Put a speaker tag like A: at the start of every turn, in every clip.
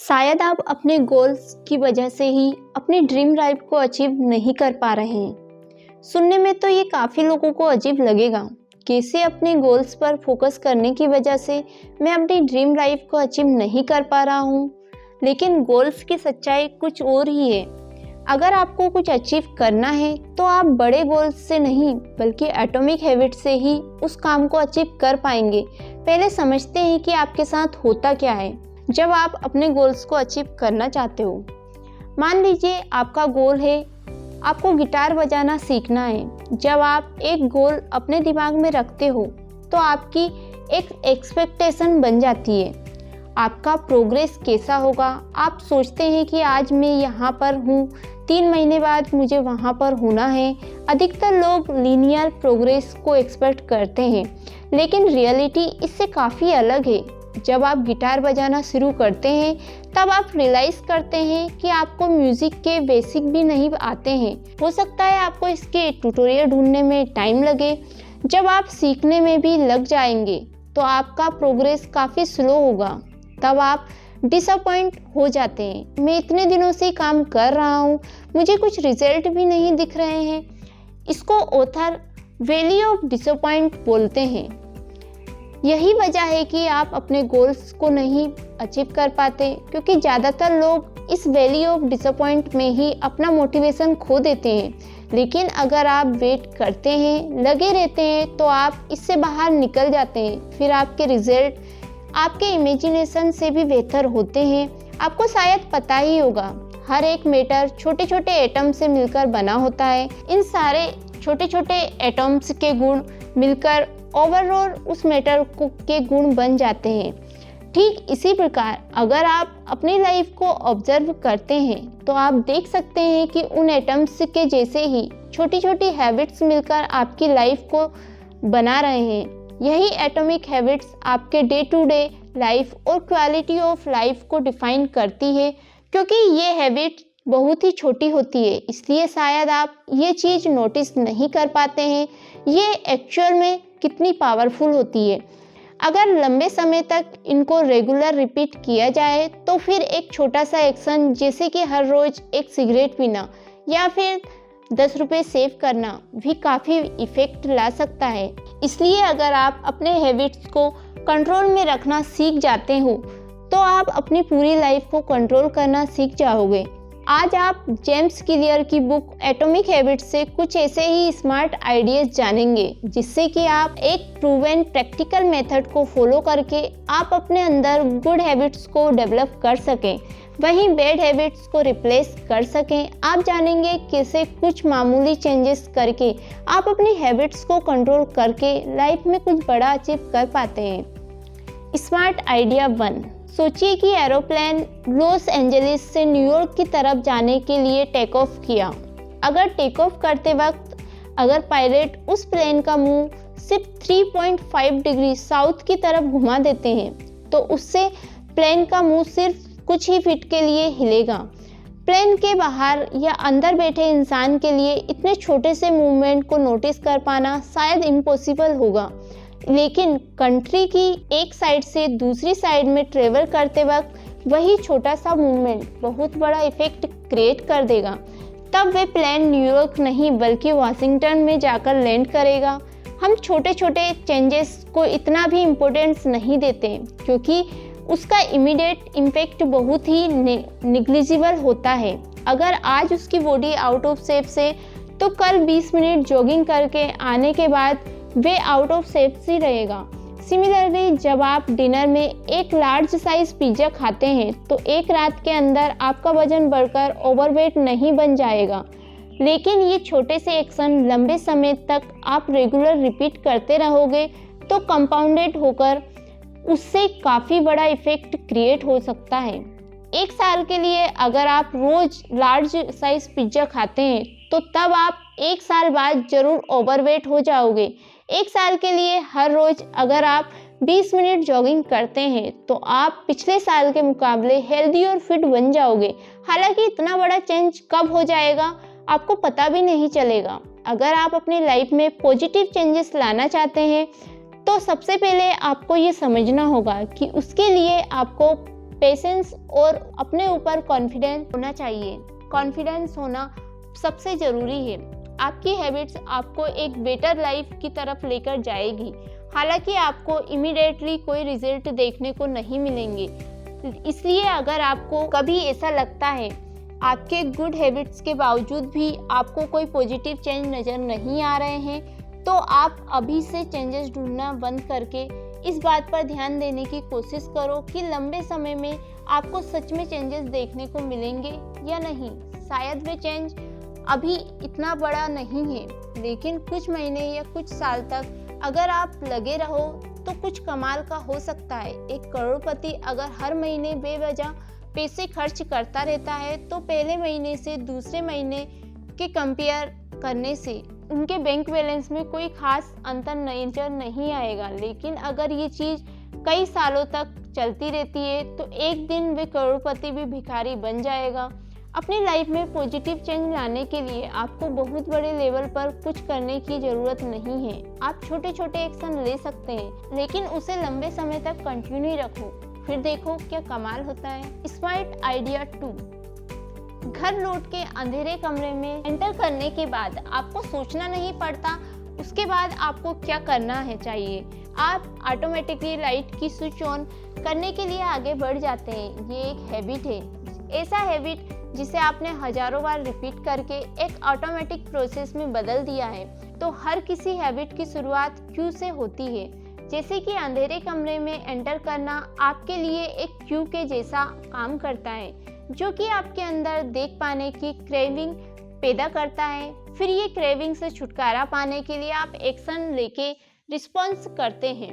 A: शायद आप अपने गोल्स की वजह से ही अपनी ड्रीम लाइफ को अचीव नहीं कर पा रहे हैं। सुनने में तो ये काफ़ी लोगों को अजीब लगेगा। कैसे अपने गोल्स पर फोकस करने की वजह से मैं अपनी ड्रीम लाइफ को अचीव नहीं कर पा रहा हूँ। लेकिन गोल्स की सच्चाई कुछ और ही है। अगर आपको कुछ अचीव करना है तो आप बड़े गोल्स से नहीं बल्कि एटॉमिक हैबिट से ही उस काम को अचीव कर पाएंगे। पहले समझते हैं कि आपके साथ होता क्या है जब आप अपने गोल्स को अचीव करना चाहते हो। मान लीजिए आपका गोल है आपको गिटार बजाना सीखना है। जब आप एक गोल अपने दिमाग में रखते हो तो आपकी एक एक्सपेक्टेशन बन जाती है। आपका प्रोग्रेस कैसा होगा। आप सोचते हैं कि आज मैं यहाँ पर हूँ, 3 महीने बाद मुझे वहाँ पर होना है। अधिकतर लोग लीनियर प्रोग्रेस को एक्सपेक्ट करते हैं, लेकिन रियलिटी इससे काफ़ी अलग है। जब आप गिटार बजाना शुरू करते हैं तब आप रियलाइज़ करते हैं कि आपको म्यूज़िक के बेसिक भी नहीं आते हैं। हो सकता है आपको इसके ट्यूटोरियल ढूंढने में टाइम लगे। जब आप सीखने में भी लग जाएंगे तो आपका प्रोग्रेस काफ़ी स्लो होगा। तब आप डिसअपॉइंट हो जाते हैं। मैं इतने दिनों से काम कर रहा हूँ, मुझे कुछ रिजल्ट भी नहीं दिख रहे हैं। इसको ऑथर वैली ऑफ डिसअपॉइंट बोलते हैं। यही वजह है कि आप अपने गोल्स को नहीं अचीव कर पाते, क्योंकि ज़्यादातर लोग इस वैली ऑफ डिसअपॉइंट में ही अपना मोटिवेशन खो देते हैं। लेकिन अगर आप वेट करते हैं, लगे रहते हैं, तो आप इससे बाहर निकल जाते हैं। फिर आपके रिजल्ट आपके इमेजिनेशन से भी बेहतर होते हैं। आपको शायद पता ही होगा, हर एक मैटर छोटे छोटे एटम से मिलकर बना होता है। इन सारे छोटे छोटे एटम्स के गुण मिलकर ओवरऑल उस मैटर के गुण बन जाते हैं। ठीक इसी प्रकार अगर आप अपनी लाइफ को ऑब्जर्व करते हैं तो आप देख सकते हैं कि उन एटम्स के जैसे ही छोटी छोटी हैबिट्स मिलकर आपकी लाइफ को बना रहे हैं। यही एटॉमिक हैबिट्स आपके डे टू डे लाइफ और क्वालिटी ऑफ लाइफ को डिफाइन करती है। क्योंकि ये हैबिट बहुत ही छोटी होती है, इसलिए शायद आप ये चीज़ नोटिस नहीं कर पाते हैं ये एक्चुअल में कितनी पावरफुल होती है। अगर लंबे समय तक इनको रेगुलर रिपीट किया जाए तो फिर एक छोटा सा एक्शन जैसे कि हर रोज़ एक सिगरेट पीना या फिर 10 रुपये सेव करना भी काफ़ी इफ़ेक्ट ला सकता है। इसलिए अगर आप अपने हैबिट्स को कंट्रोल में रखना सीख जाते हो तो आप अपनी पूरी लाइफ को कंट्रोल करना सीख जाओगे। आज आप जेम्स क्लियर की बुक एटॉमिक हैबिट्स से कुछ ऐसे ही स्मार्ट आइडियाज जानेंगे, जिससे कि आप एक प्रूवन प्रैक्टिकल मेथड को फॉलो करके आप अपने अंदर गुड हैबिट्स को डेवलप कर सकें, वहीं बैड हैबिट्स को रिप्लेस कर सकें। आप जानेंगे कैसे कुछ मामूली चेंजेस करके आप अपनी हैबिट्स को कंट्रोल करके लाइफ में कुछ बड़ा अचीव कर पाते हैं। स्मार्ट आइडिया 1, सोचिए कि एरोप्लेन लॉस एंजलिस से न्यूयॉर्क की तरफ जाने के लिए टेक ऑफ किया। अगर टेक ऑफ करते वक्त अगर पायलट उस प्लेन का मुंह सिर्फ 3.5 डिग्री साउथ की तरफ घुमा देते हैं तो उससे प्लेन का मुंह सिर्फ कुछ ही फीट के लिए हिलेगा। प्लेन के बाहर या अंदर बैठे इंसान के लिए इतने छोटे से मूवमेंट को नोटिस कर पाना शायद इम्पॉसिबल होगा, लेकिन कंट्री की एक साइड से दूसरी साइड में ट्रेवल करते वक्त वही छोटा सा मूवमेंट बहुत बड़ा इफेक्ट क्रिएट कर देगा। तब वे प्लेन न्यूयॉर्क नहीं बल्कि वाशिंगटन में जाकर लैंड करेगा। हम छोटे छोटे चेंजेस को इतना भी इम्पोर्टेंस नहीं देते क्योंकि उसका इमीडिएट इम्पैक्ट बहुत ही निग्लिजिबल होता है। अगर आज उसकी बॉडी आउट ऑफ शेप से तो कल 20 मिनट जॉगिंग करके आने के बाद वे आउट ऑफ शेप ही रहेगा। सिमिलरली जब आप डिनर में एक लार्ज साइज पिज्ज़ा खाते हैं तो एक रात के अंदर आपका वजन बढ़कर ओवरवेट नहीं बन जाएगा, लेकिन ये छोटे से एक्शन लंबे समय तक आप रेगुलर रिपीट करते रहोगे तो कंपाउंडेड होकर उससे काफ़ी बड़ा इफेक्ट क्रिएट हो सकता है। 1 साल के लिए अगर आप रोज़ लार्ज साइज पिज्ज़ा खाते हैं तो तब आप 1 साल बाद ज़रूर ओवरवेट हो जाओगे। 1 साल के लिए हर रोज़ अगर आप 20 मिनट जॉगिंग करते हैं तो आप पिछले साल के मुकाबले हेल्दी और फिट बन जाओगे। हालांकि इतना बड़ा चेंज कब हो जाएगा आपको पता भी नहीं चलेगा। अगर आप अपनी लाइफ में पॉजिटिव चेंजेस लाना चाहते हैं तो सबसे पहले आपको ये समझना होगा कि उसके लिए आपको पेशेंस और अपने ऊपर कॉन्फिडेंस होना चाहिए। कॉन्फिडेंस होना सबसे ज़रूरी है। आपकी हैबिट्स आपको एक बेटर लाइफ की तरफ लेकर जाएगी। हालांकि आपको इमीडिएटली कोई रिजल्ट देखने को नहीं मिलेंगे, इसलिए अगर आपको कभी ऐसा लगता है आपके गुड हैबिट्स के बावजूद भी आपको कोई पॉजिटिव चेंज नज़र नहीं आ रहे हैं, तो आप अभी से चेंजेस ढूंढना बंद करके इस बात पर ध्यान देने की कोशिश करो कि लंबे समय में आपको सच में चेंजेस देखने को मिलेंगे या नहीं। शायद वे चेंज अभी इतना बड़ा नहीं है, लेकिन कुछ महीने या कुछ साल तक अगर आप लगे रहो तो कुछ कमाल का हो सकता है। एक करोड़पति अगर हर महीने बेवजह पैसे खर्च करता रहता है तो पहले महीने से दूसरे महीने के कंपेयर करने से उनके बैंक बैलेंस में कोई खास अंतर नजर नहीं आएगा। लेकिन अगर ये चीज़ कई सालों तक चलती रहती है तो एक दिन वे करोड़पति भी भिखारी बन जाएगा। अपनी लाइफ में पॉजिटिव चेंज लाने के लिए आपको बहुत बड़े लेवल पर कुछ करने की ज़रूरत नहीं है। आप छोटे छोटे एक्शन ले सकते हैं, लेकिन उसे लंबे समय तक कंटिन्यू रखो, फिर देखो क्या कमाल होता है। Smart idea 2। घर लौट के अंधेरे कमरे में एंटर करने के बाद आपको सोचना नहीं पड़ता उसके बाद आपको क्या करना है चाहिए। आप ऑटोमेटिकली लाइट की स्विच ऑन करने के लिए आगे बढ़ जाते हैं। ये एक हैबिट है, ऐसा हैबिट जिसे आपने हजारों बार रिपीट करके एक ऑटोमेटिक प्रोसेस में बदल दिया है। तो हर किसी हैबिट की शुरुआत क्यों से होती है, जैसे कि अंधेरे कमरे में एंटर करना आपके लिए एक क्यू के जैसा काम करता है, जो कि आपके अंदर देख पाने की क्रेविंग पैदा करता है। फिर ये क्रेविंग से छुटकारा पाने के लिए आप एक्शन लेके रिस्पॉन्स करते हैं,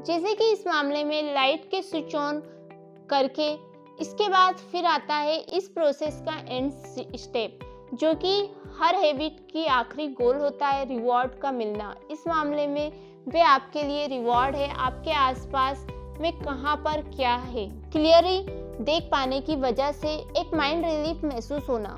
A: जैसे कि इस मामले में लाइट के स्विच ऑन करके। इसके बाद फिर आता है इस प्रोसेस का एंड स्टेप, जो कि हर हैबिट की आखिरी गोल होता है, रिवॉर्ड का मिलना। इस मामले में वे आपके लिए रिवॉर्ड है आपके आसपास में कहाँ पर क्या है क्लियरली देख पाने की वजह से एक माइंड रिलीफ महसूस होना।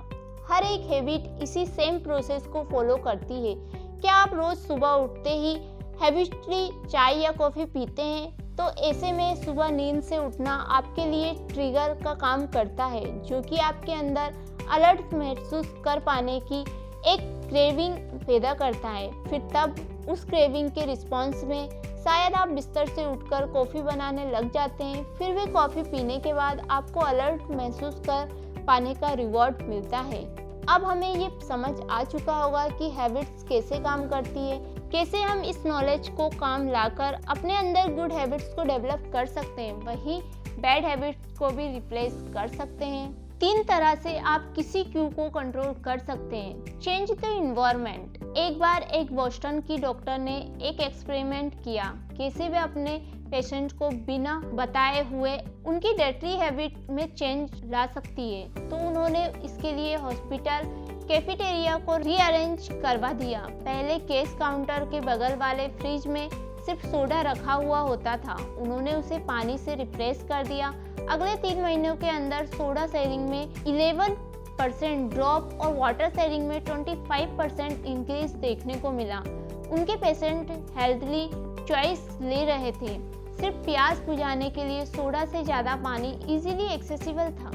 A: हर एक हैबिट इसी सेम प्रोसेस को फॉलो करती है। क्या आप रोज सुबह उठते ही हैबिचुअली चाय या कॉफ़ी पीते हैं? तो ऐसे में सुबह नींद से उठना आपके लिए ट्रिगर का काम करता है, जो कि आपके अंदर अलर्ट महसूस कर पाने की एक क्रेविंग पैदा करता है। फिर तब उस क्रेविंग के रिस्पॉन्स में शायद आप बिस्तर से उठकर कॉफ़ी बनाने लग जाते हैं। फिर वे कॉफ़ी पीने के बाद आपको अलर्ट महसूस कर पाने का रिवॉर्ड मिलता है। अब हमें ये समझ आ चुका होगा कि हैबिट्स कैसे काम करती है, कैसे हम इस नॉलेज को काम लाकर अपने अंदर गुड हैबिट्स को डेवलप कर सकते हैं, वहीं बैड हैबिट्स को भी रिप्लेस कर सकते हैं। 3 तरह से आप किसी क्यू को कंट्रोल कर सकते हैं। Change the environment. एक बार एक बोस्टन की डॉक्टर ने एक एक्सपेरिमेंट किया, कैसे वे अपने पेशेंट को बिना बताए हुए उनकी डेटरी हैबिट में चेंज ला सकती है। तो उन्होंने इसके लिए हॉस्पिटल कैफेटेरिया को रीअरेंज करवा दिया। पहले कैश काउंटर के बगल वाले फ्रिज में सिर्फ सोडा रखा हुआ होता था, उन्होंने उसे पानी से रिप्लेस कर दिया। अगले 3 महीनों के अंदर सोडा शेयरिंग में 11% ड्रॉप और वाटर शेयरिंग में 25% इंक्रीज देखने को मिला। उनके पेशेंट हेल्थली चॉइस ले रहे थे। सिर्फ प्यास बुझाने के लिए सोडा से ज़्यादा पानी इजीली एक्सेसिबल था।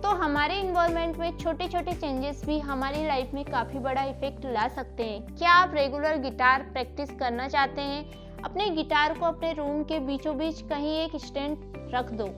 A: तो हमारे इन्वायरमेंट में छोटे छोटे चेंजेस भी हमारी लाइफ में काफ़ी बड़ा इफेक्ट ला सकते हैं। क्या आप रेगुलर गिटार प्रैक्टिस करना चाहते हैं? अपने गिटार को अपने रूम के बीचों बीच कहीं एक स्टैंड रख दो।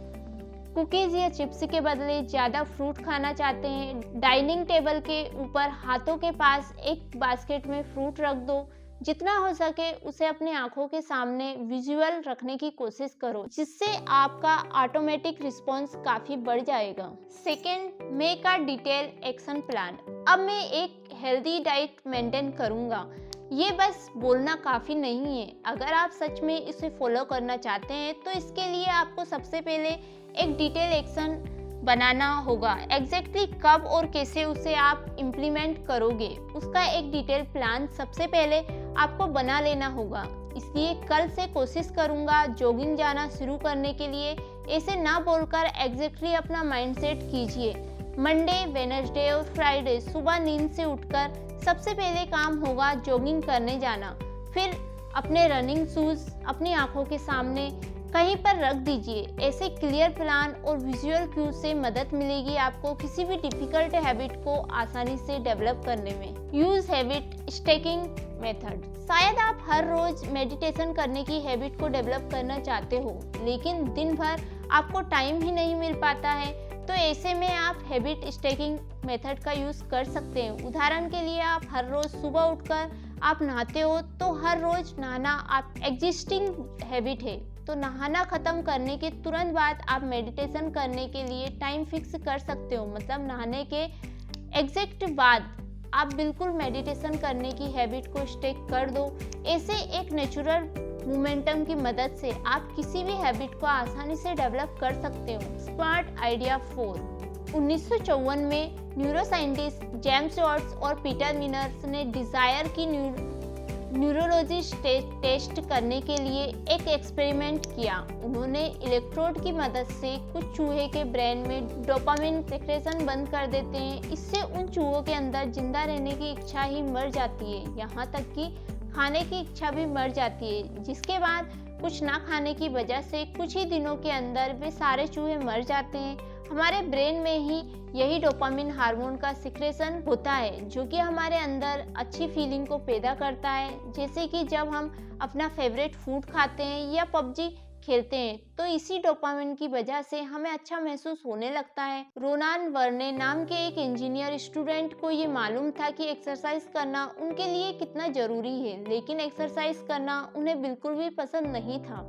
A: कुकीज़ या चिप्स के बदले ज़्यादा फ्रूट खाना चाहते हैं? डाइनिंग टेबल के ऊपर हाथों के पास एक बास्केट में फ्रूट रख दो। जितना हो सके उसे अपनी आंखों के सामने विजुअल रखने की कोशिश करो, जिससे आपका ऑटोमेटिक रिस्पॉन्स काफ़ी बढ़ जाएगा। Second, make a detail action plan. अब मैं एक हेल्दी डाइट मेंटेन करूँगा। ये बस बोलना काफ़ी नहीं है। अगर आप सच में इसे फॉलो करना चाहते हैं तो इसके लिए आपको सबसे पहले एक डिटेल एक्शन बनाना होगा। एग्जैक्टली कब और कैसे उसे आप इम्प्लीमेंट करोगे, उसका एक डिटेल प्लान सबसे पहले आपको बना लेना होगा। इसलिए कल से कोशिश करूँगा जॉगिंग जाना शुरू करने के लिए, ऐसे ना बोलकर एग्जैक्टली अपना माइंडसेट कीजिए। मंडे, वेडनेसडे और फ्राइडे सुबह नींद से उठकर सबसे पहले काम होगा जॉगिंग करने जाना। फिर अपने रनिंग शूज़ अपनी आंखों के सामने कहीं पर रख दीजिए। ऐसे क्लियर प्लान और विजुअल क्यू से मदद मिलेगी आपको किसी भी डिफिकल्ट हैबिट को आसानी से डेवलप करने में। Use habit stacking method. शायद आप हर रोज मेडिटेशन करने की हैबिट को डेवलप करना चाहते हो, लेकिन दिन भर आपको टाइम ही नहीं मिल पाता है, तो ऐसे में आप हैबिट स्टैकिंग मेथड का यूज कर सकते हैं। उदाहरण के लिए आप हर रोज सुबह उठकर आप नहाते हो, तो हर रोज नहाना आप एग्जिस्टिंग हैबिट है, तो नहाना खत्म करने के तुरंत बाद आप मेडिटेशन करने के लिए टाइम फिक्स कर सकते हो। मतलब नहाने के एग्जैक्ट बाद आप बिल्कुल मेडिटेशन करने की हैबिट को स्टेक कर दो। ऐसे एक नेचुरल मोमेंटम की मदद से आप किसी भी हैबिट को आसानी से डेवलप कर सकते हो। Smart idea 4। 1954 में न्यूरोसाइंटिस्ट जेम्स वाट्स और पीटर मिनर्स ने डिजायर की न्यूरोलॉजी टेस्ट करने के लिए एक एक्सपेरिमेंट किया। उन्होंने इलेक्ट्रोड की मदद से कुछ चूहे के ब्रेन में डोपामिन सेक्रेशन बंद कर देते हैं। इससे उन चूहों के अंदर जिंदा रहने की इच्छा ही मर जाती है, यहाँ तक कि खाने की इच्छा भी मर जाती है, जिसके बाद कुछ ना खाने की वजह से कुछ ही दिनों के अंदर वे सारे चूहे मर जाते हैं। हमारे ब्रेन में ही यही डोपामिन हार्मोन का सिक्रेशन होता है, जो कि हमारे अंदर अच्छी फीलिंग को पैदा करता है। जैसे कि जब हम अपना फेवरेट फूड खाते हैं या पबजी खेलते हैं, तो इसी डोपामिन की वजह से हमें अच्छा महसूस होने लगता है। रोनान वर्ने नाम के एक इंजीनियर स्टूडेंट को ये मालूम था कि एक्सरसाइज करना उनके लिए कितना जरूरी है, लेकिन एक्सरसाइज करना उन्हें बिल्कुल भी पसंद नहीं था।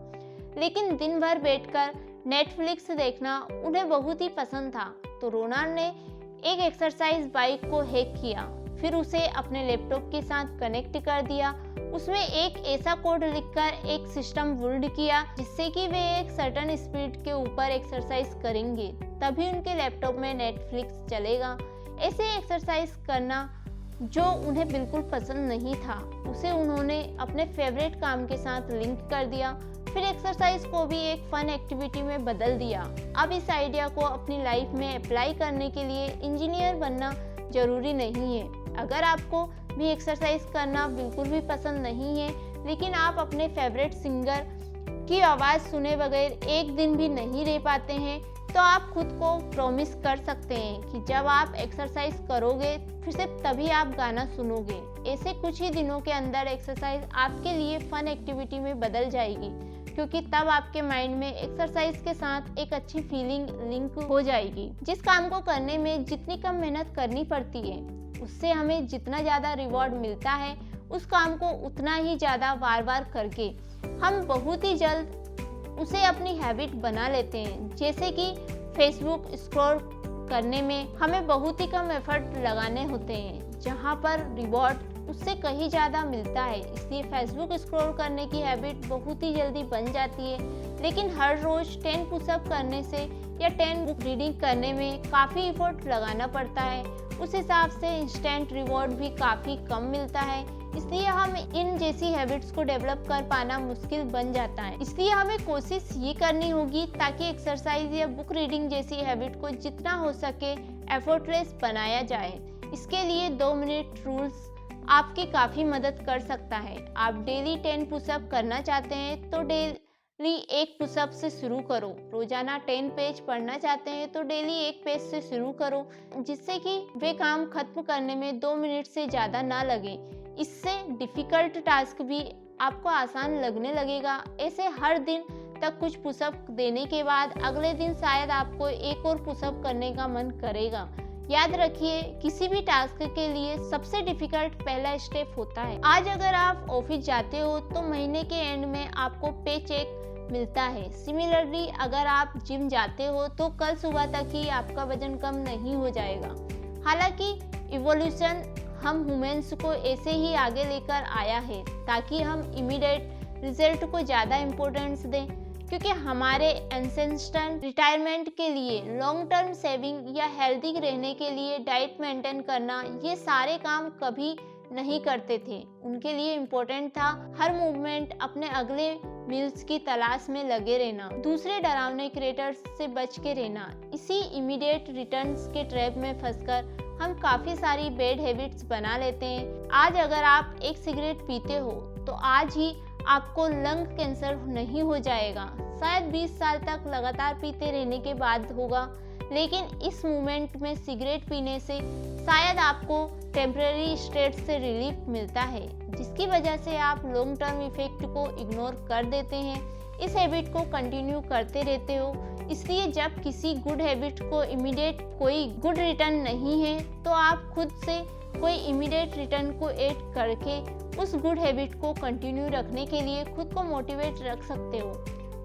A: लेकिन दिन भर बैठकर नेटफ्लिक्स देखना उन्हें बहुत ही पसंद था। तो रोनान ने एक एक्सरसाइज बाइक को हैक किया, फिर उसे अपने लैपटॉप के साथ कनेक्ट कर दिया। उसमें एक ऐसा कोड लिखकर एक सिस्टम बिल्ड किया जिससे कि वे एक सर्टेन स्पीड के ऊपर एक्सरसाइज करेंगे, तभी उनके लैपटॉप में नेटफ्लिक्स चलेगा। ऐसे एक्सरसाइज करना जो उन्हें बिल्कुल पसंद नहीं था, उसे उन्होंने अपने फेवरेट काम के साथ लिंक कर दिया। फिर एक्सरसाइज को भी एक फन एक्टिविटी में बदल दिया। अब इस आइडिया को अपनी लाइफ में अप्लाई करने के लिए इंजीनियर बनना जरूरी नहीं है। अगर आपको भी एक्सरसाइज करना बिल्कुल भी पसंद नहीं है, लेकिन आप अपने फेवरेट सिंगर की आवाज़ सुने बगैर एक दिन भी नहीं रह पाते हैं, तो आप खुद को प्रॉमिस कर सकते हैं कि जब आप एक्सरसाइज करोगे फिर सिर्फ तभी आप गाना सुनोगे। ऐसे कुछ ही दिनों के अंदर एक्सरसाइज आपके लिए फन एक्टिविटी में बदल जाएगी, क्योंकि तब आपके माइंड में एक्सरसाइज के साथ एक अच्छी फीलिंग लिंक हो जाएगी। जिस काम को करने में जितनी कम मेहनत करनी पड़ती है, उससे हमें जितना ज़्यादा रिवॉर्ड मिलता है, उस काम को उतना ही ज़्यादा बार बार करके हम बहुत ही जल्द उसे अपनी हैबिट बना लेते हैं। जैसे कि फेसबुक स्क्रॉल करने में हमें बहुत ही कम एफर्ट लगाने होते हैं, जहाँ पर रिवॉर्ड उससे कहीं ज़्यादा मिलता है। इसलिए फेसबुक स्क्रॉल करने की हैबिट बहुत ही जल्दी बन जाती है। लेकिन हर रोज़ 10 पुशअप करने से या 10 बुक रीडिंग करने में काफ़ी एफर्ट लगाना पड़ता है। उस हिसाब से इंस्टेंट रिवॉर्ड भी काफ़ी कम मिलता है, इसलिए हम इन जैसी हैबिट्स को डेवलप कर पाना मुश्किल बन जाता है। इसलिए हमें कोशिश ये करनी होगी ताकि एक्सरसाइज या बुक रीडिंग जैसी हैबिट को जितना हो सके एफर्टलेस बनाया जाए। इसके लिए 2 मिनट रूल्स आपकी काफ़ी मदद कर सकता है। आप डेली 10 पुशअप करना चाहते हैं तो डेली 1 पुशअप से शुरू करो। रोजाना 10 पेज पढ़ना चाहते हैं तो डेली 1 पेज से शुरू करो, जिससे कि वे काम खत्म करने में 2 मिनट से ज़्यादा ना लगे। इससे डिफ़िकल्ट टास्क भी आपको आसान लगने लगेगा। ऐसे हर दिन तक कुछ पुशअप देने के बाद अगले दिन शायद आपको एक और पुशअप करने का मन करेगा। याद रखिए, किसी भी टास्क के लिए सबसे डिफिकल्ट पहला स्टेप होता है। आज अगर आप ऑफिस जाते हो तो महीने के एंड में आपको पे चेक मिलता है। सिमिलरली अगर आप जिम जाते हो तो कल सुबह तक ही आपका वजन कम नहीं हो जाएगा। हालांकि इवोल्यूशन हम ह्यूमंस को ऐसे ही आगे लेकर आया है ताकि हम इमीडिएट रिजल्ट को ज़्यादा इम्पोर्टेंस दें, क्योंकि हमारे एंसेस्टर रिटायरमेंट के लिए, लॉन्ग टर्म सेविंग या हेल्दी रहने के लिए डाइट मेंटेन करना, ये सारे काम कभी नहीं करते थे। उनके लिए इम्पोर्टेंट था हर मूवमेंट अपने अगले मील्स की तलाश में लगे रहना, दूसरे डरावने क्रिएटर्स से बच के रहना। इसी इमीडिएट रिटर्न्स के ट्रैप में फंसकर हम काफ़ी सारी बैड हैबिट्स बना लेते हैं। आज अगर आप एक सिगरेट पीते हो तो आज ही आपको लंग कैंसर नहीं हो जाएगा। शायद 20 साल तक लगातार पीते रहने के बाद होगा, लेकिन इस मोमेंट में सिगरेट पीने से शायद आपको टेम्पररी स्ट्रेस से रिलीफ मिलता है, जिसकी वजह से आप लॉन्ग टर्म इफेक्ट को इग्नोर कर देते हैं, इस हैबिट को कंटिन्यू करते रहते हो। इसलिए जब किसी गुड हैबिट को इमीडिएट कोई गुड रिटर्न नहीं है, तो आप खुद से कोई इमीडिएट रिटर्न को ऐड करके उस गुड हैबिट को कंटिन्यू रखने के लिए खुद को मोटिवेट रख सकते हो।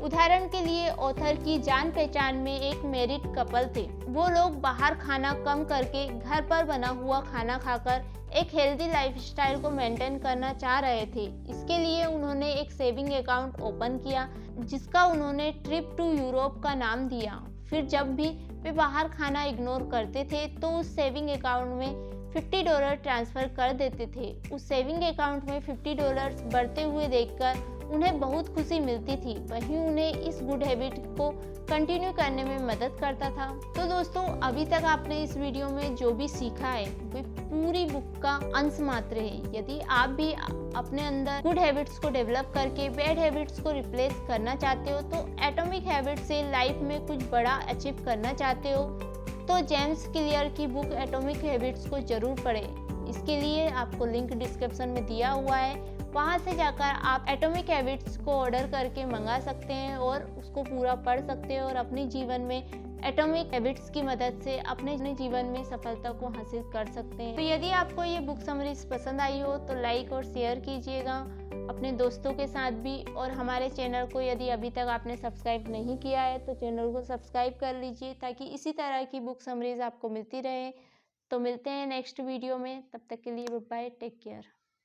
A: उदाहरण के लिए ऑथर की जान पहचान में एक मैरिड कपल थे। वो लोग बाहर खाना कम करके घर पर बना हुआ खाना खाकर एक हेल्दी लाइफस्टाइल को मेंटेन करना चाह रहे थे। इसके लिए उन्होंने एक सेविंग अकाउंट ओपन किया, जिसका उन्होंने ट्रिप टू यूरोप का नाम दिया। फिर जब भी वे बाहर खाना इग्नोर करते थे तो उस सेविंग अकाउंट में $50 ट्रांसफ़र कर देते थे। उस सेविंग अकाउंट में $50 बढ़ते हुए देखकर उन्हें बहुत खुशी मिलती थी, वहीं उन्हें इस गुड हैबिट को कंटिन्यू करने में मदद करता था। तो दोस्तों, अभी तक आपने इस वीडियो में जो भी सीखा है वो पूरी बुक का अंश मात्र है। यदि आप भी अपने अंदर गुड हैबिट्स को डेवलप करके बैड हैबिट्स को रिप्लेस करना चाहते हो, तो एटॉमिक हैबिट से लाइफ में कुछ बड़ा अचीव करना चाहते हो, तो जेम्स क्लियर की बुक एटॉमिक हैबिट्स को जरूर पढ़ें। इसके लिए आपको लिंक डिस्क्रिप्शन में दिया हुआ है, वहाँ से जाकर आप एटॉमिक हैबिट्स को ऑर्डर करके मंगा सकते हैं और उसको पूरा पढ़ सकते हैं और अपने जीवन में एटॉमिक हैबिट्स की मदद से अपने जीवन में सफलता को हासिल कर सकते हैं। तो यदि आपको ये बुक समरीज पसंद आई हो तो लाइक और शेयर कीजिएगा अपने दोस्तों के साथ भी, और हमारे चैनल को यदि अभी तक आपने सब्सक्राइब नहीं किया है तो चैनल को सब्सक्राइब कर लीजिए, ताकि इसी तरह की बुक समरीज आपको मिलती रहे। तो मिलते हैं नेक्स्ट वीडियो में, तब तक के लिए बाय, टेक केयर।